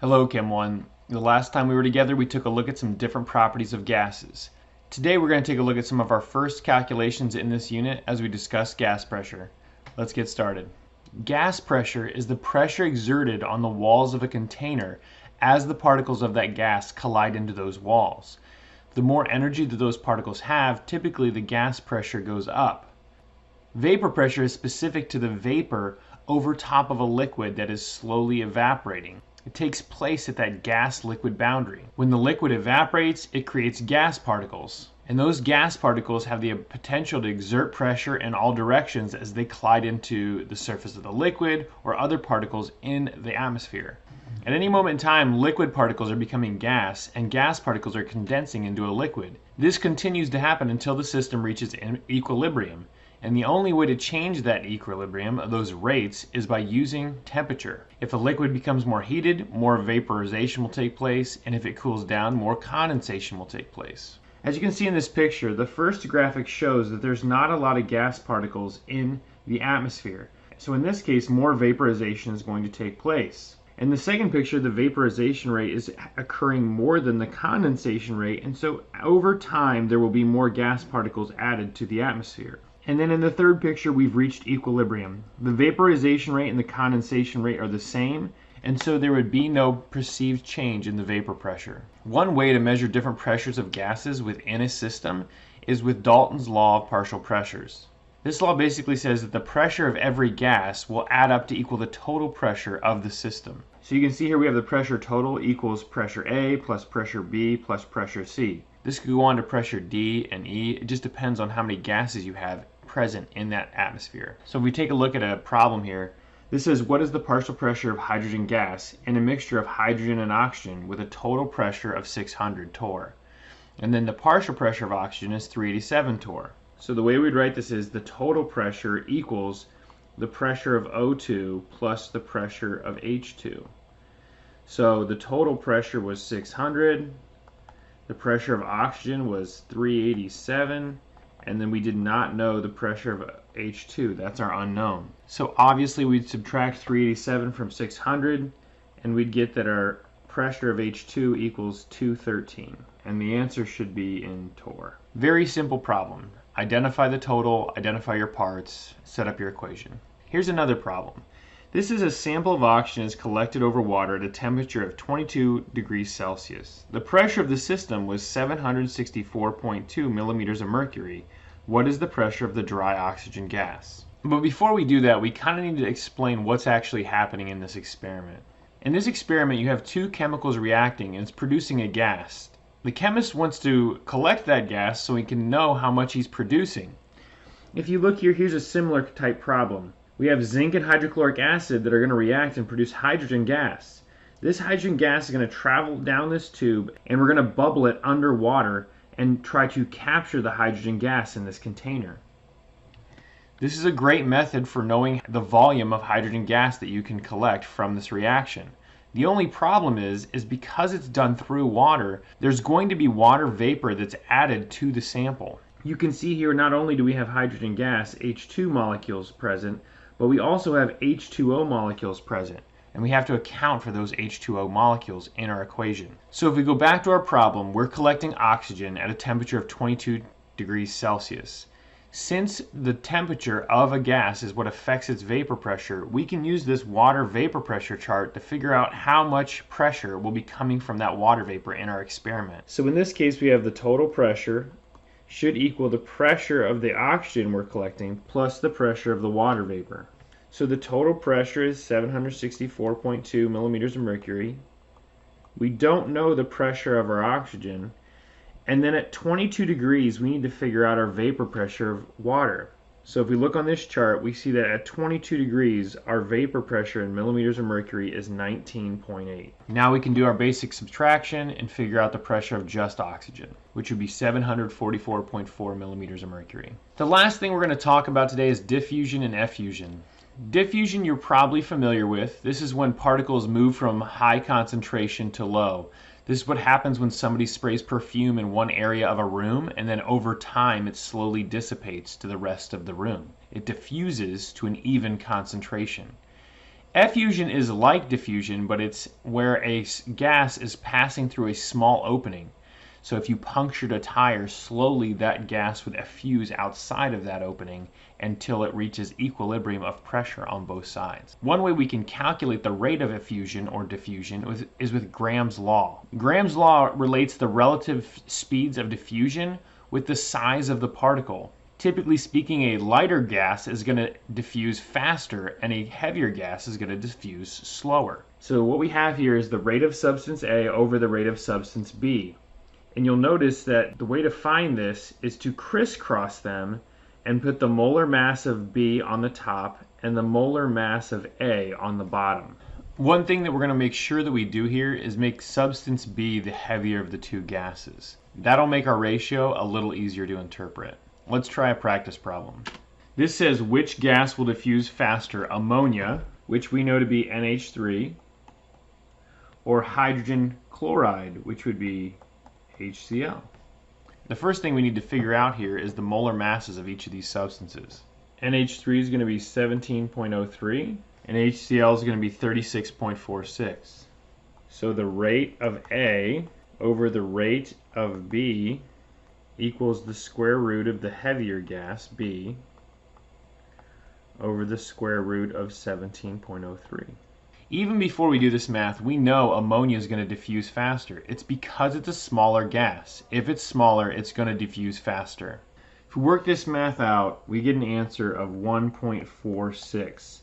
Hello, Chem 1. The last time we were together, we took a look at some different properties of gases. Today, we're going to take a look at some of our first calculations in this unit as we discuss gas pressure. Let's get started. Gas pressure is the pressure exerted on the walls of a container as the particles of that gas collide into those walls. The more energy that those particles have, typically the gas pressure goes up. Vapor pressure is specific to the vapor over top of a liquid that is slowly evaporating. It takes place at that gas-liquid boundary. When the liquid evaporates, it creates gas particles. And those gas particles have the potential to exert pressure in all directions as they collide into the surface of the liquid or other particles in the atmosphere. At any moment in time, liquid particles are becoming gas, and gas particles are condensing into a liquid. This continues to happen until the system reaches equilibrium. And the only way to change that equilibrium, those rates, is by using temperature. If a liquid becomes more heated, more vaporization will take place, and if it cools down, more condensation will take place. As you can see in this picture, the first graphic shows that there's not a lot of gas particles in the atmosphere. So in this case, more vaporization is going to take place. In the second picture, the vaporization rate is occurring more than the condensation rate, and so over time there will be more gas particles added to the atmosphere. And then in the third picture, we've reached equilibrium. The vaporization rate and the condensation rate are the same, and so there would be no perceived change in the vapor pressure. One way to measure different pressures of gases within a system is with Dalton's Law of partial pressures. This law basically says that the pressure of every gas will add up to equal the total pressure of the system. So you can see here we have the pressure total equals pressure A plus pressure B plus pressure C. This could go on to pressure D and E. It just depends on how many gases you have present in that atmosphere. So if we take a look at a problem here, this says what is the partial pressure of hydrogen gas in a mixture of hydrogen and oxygen with a total pressure of 600 torr. And then the partial pressure of oxygen is 387 torr. So the way we'd write this is the total pressure equals the pressure of O2 plus the pressure of H2. So the total pressure was 600, the pressure of oxygen was 387, and then we did not know the pressure of H2. That's our unknown. So obviously we'd subtract 387 from 600, and we'd get that our pressure of H2 equals 213. And the answer should be in torr. Very simple problem. Identify the total, identify your parts, set up your equation. Here's another problem. This is a sample of oxygen is collected over water at a temperature of 22 degrees Celsius. The pressure of the system was 764.2 millimeters of mercury. What is the pressure of the dry oxygen gas? But before we do that, we kind of need to explain what's actually happening in this experiment. In this experiment, you have two chemicals reacting and it's producing a gas. The chemist wants to collect that gas so he can know how much he's producing. If you look here, here's a similar type problem. We have zinc and hydrochloric acid that are going to react and produce hydrogen gas. This hydrogen gas is going to travel down this tube and we're going to bubble it underwater and try to capture the hydrogen gas in this container. This is a great method for knowing the volume of hydrogen gas that you can collect from this reaction. The only problem is because it's done through water, there's going to be water vapor that's added to the sample. You can see here not only do we have hydrogen gas, H2 molecules present, but we also have H2O molecules present, and we have to account for those H2O molecules in our equation. So if we go back to our problem, we're collecting oxygen at a temperature of 22 degrees Celsius. Since the temperature of a gas is what affects its vapor pressure, we can use this water vapor pressure chart to figure out how much pressure will be coming from that water vapor in our experiment. So in this case, we have the total pressure should equal the pressure of the oxygen we're collecting plus the pressure of the water vapor. So the total pressure is 764.2 millimeters of mercury. We don't know the pressure of our oxygen. And then at 22 degrees, we need to figure out our vapor pressure of water. So if we look on this chart, we see that at 22 degrees, our vapor pressure in millimeters of mercury is 19.8. Now we can do our basic subtraction and figure out the pressure of just oxygen, which would be 744.4 millimeters of mercury. The last thing we're going to talk about today is diffusion and effusion. Diffusion you're probably familiar with. This is when particles move from high concentration to low. This is what happens when somebody sprays perfume in one area of a room and then over time it slowly dissipates to the rest of the room. It diffuses to an even concentration. Effusion is like diffusion, but it's where a gas is passing through a small opening. So if you punctured a tire, slowly that gas would effuse outside of that opening until it reaches equilibrium of pressure on both sides. One way we can calculate the rate of effusion or diffusion is with Graham's law. Graham's law relates the relative speeds of diffusion with the size of the particle. Typically speaking, a lighter gas is going to diffuse faster and a heavier gas is going to diffuse slower. So what we have here is the rate of substance A over the rate of substance B. And you'll notice that the way to find this is to crisscross them and put the molar mass of B on the top and the molar mass of A on the bottom. One thing that we're going to make sure that we do here is make substance B the heavier of the two gases. That'll make our ratio a little easier to interpret. Let's try a practice problem. This says which gas will diffuse faster, ammonia, which we know to be NH3, or hydrogen chloride, which would be HCl. The first thing we need to figure out here is the molar masses of each of these substances. NH3 is going to be 17.03 and HCl is going to be 36.46. So the rate of A over the rate of B equals the square root of the heavier gas, B, over the square root of 17.03. Even before we do this math, we know ammonia is going to diffuse faster. It's because it's a smaller gas. If it's smaller, it's going to diffuse faster. If we work this math out, we get an answer of 1.46.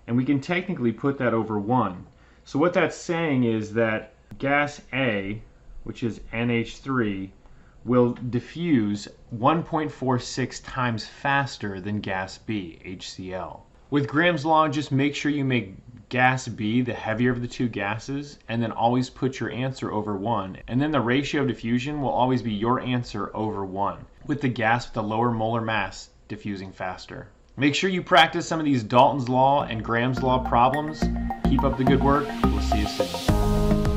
And we can technically put that over 1. So what that's saying is that gas A, which is NH3, will diffuse 1.46 times faster than gas B, HCl. With Graham's law, just make sure you make gas B the heavier of the two gases, and then always put your answer over 1. And then the ratio of diffusion will always be your answer over 1, with the gas with the lower molar mass diffusing faster. Make sure you practice some of these Dalton's Law and Graham's Law problems. Keep up the good work. We'll see you soon.